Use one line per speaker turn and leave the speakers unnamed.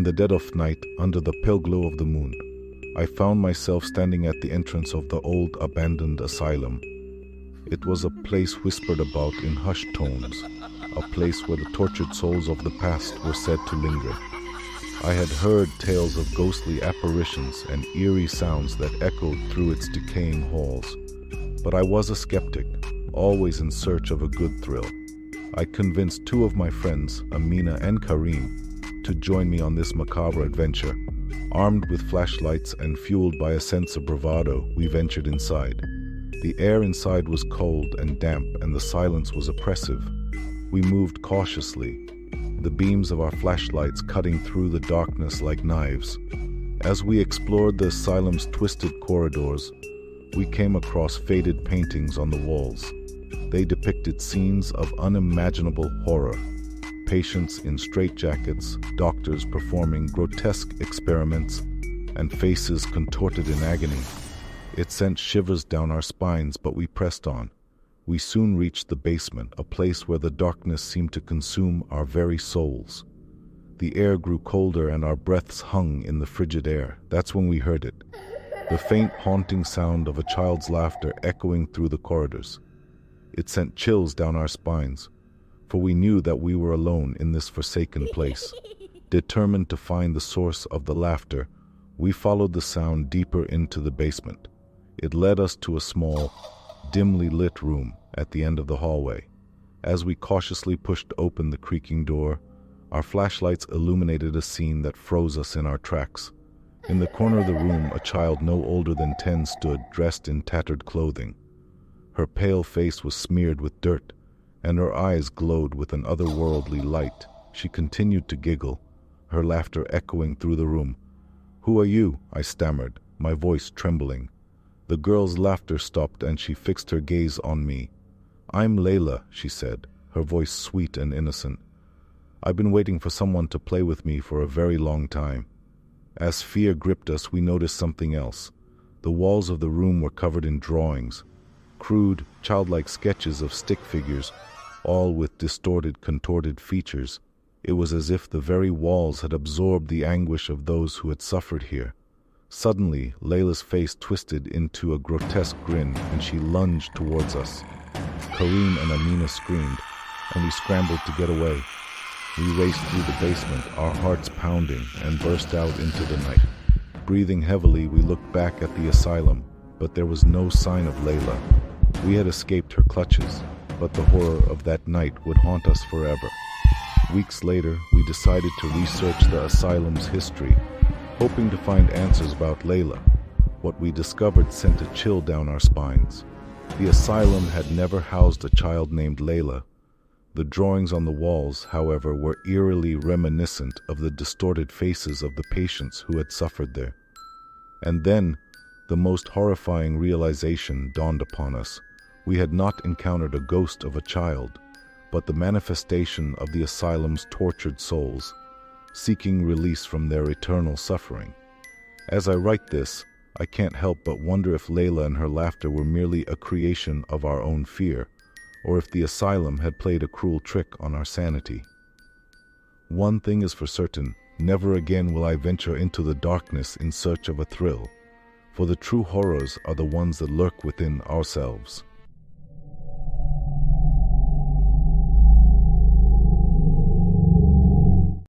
the dead of night, under the pale glow of the moon, I found myself standing at the entrance of the old abandoned asylum. It was a place whispered about in hushed tones, a place where the tortured souls of the past were said to linger. I had heard tales of ghostly apparitions and eerie sounds that echoed through its decaying halls. But I was a skeptic, always in search of a good thrill. I convinced two of my friends, Amina and Karim, to join me on this macabre adventure. Armed with flashlights and fueled by a sense of bravado, we ventured inside. The air inside was cold and damp, and the silence was oppressive. We moved cautiously, the beams of our flashlights cutting through the darkness like knives. As we explored the asylum's twisted corridors, we came across faded paintings on the walls. They depicted scenes of unimaginable horror. Patients in straitjackets, doctors performing grotesque experiments, and faces contorted in agony. It sent shivers down our spines, but we pressed on. We soon reached the basement, a place where the darkness seemed to consume our very souls. The air grew colder and our breaths hung in the frigid air. That's when we heard it. The faint, haunting sound of a child's laughter echoing through the corridors. It sent chills down our spines, for we knew that we were alone in this forsaken place. Determined to find the source of the laughter, we followed the sound deeper into the basement. It led us to a small, dimly lit room at the end of the hallway. As we cautiously pushed open the creaking door, our flashlights illuminated a scene that froze us in our tracks. In the corner of the room, a child no older than 10 stood, dressed in tattered clothing. Her pale face was smeared with dirt, and her eyes glowed with an otherworldly light. She continued to giggle, her laughter echoing through the room. "Who are you?" I stammered, my voice trembling. The girl's laughter stopped and she fixed her gaze on me. "I'm Layla," she said, her voice sweet and innocent. "I've been waiting for someone to play with me for a very long time." As fear gripped us, we noticed something else. The walls of the room were covered in drawings, crude, childlike sketches of stick figures, all with distorted, contorted features. It was as if the very walls had absorbed the anguish of those who had suffered here. Suddenly, Layla's face twisted into a grotesque grin, and she lunged towards us. Karim and Amina screamed, and we scrambled to get away. We raced through the basement, our hearts pounding, and burst out into the night. Breathing heavily, we looked back at the asylum, but there was no sign of Layla. We had escaped her clutches, but the horror of that night would haunt us forever. Weeks later, we decided to research the asylum's history, hoping to find answers about Layla. What we discovered sent a chill down our spines. The asylum had never housed a child named Layla. The drawings on the walls, however, were eerily reminiscent of the distorted faces of the patients who had suffered there. And then, the most horrifying realization dawned upon us. We had not encountered a ghost of a child, but the manifestation of the asylum's tortured souls, seeking release from their eternal suffering. As I write this, I can't help but wonder if Layla and her laughter were merely a creation of our own fear, or if the asylum had played a cruel trick on our sanity. One thing is for certain, never again will I venture into the darkness in search of a thrill, for the true horrors are the ones that lurk within ourselves.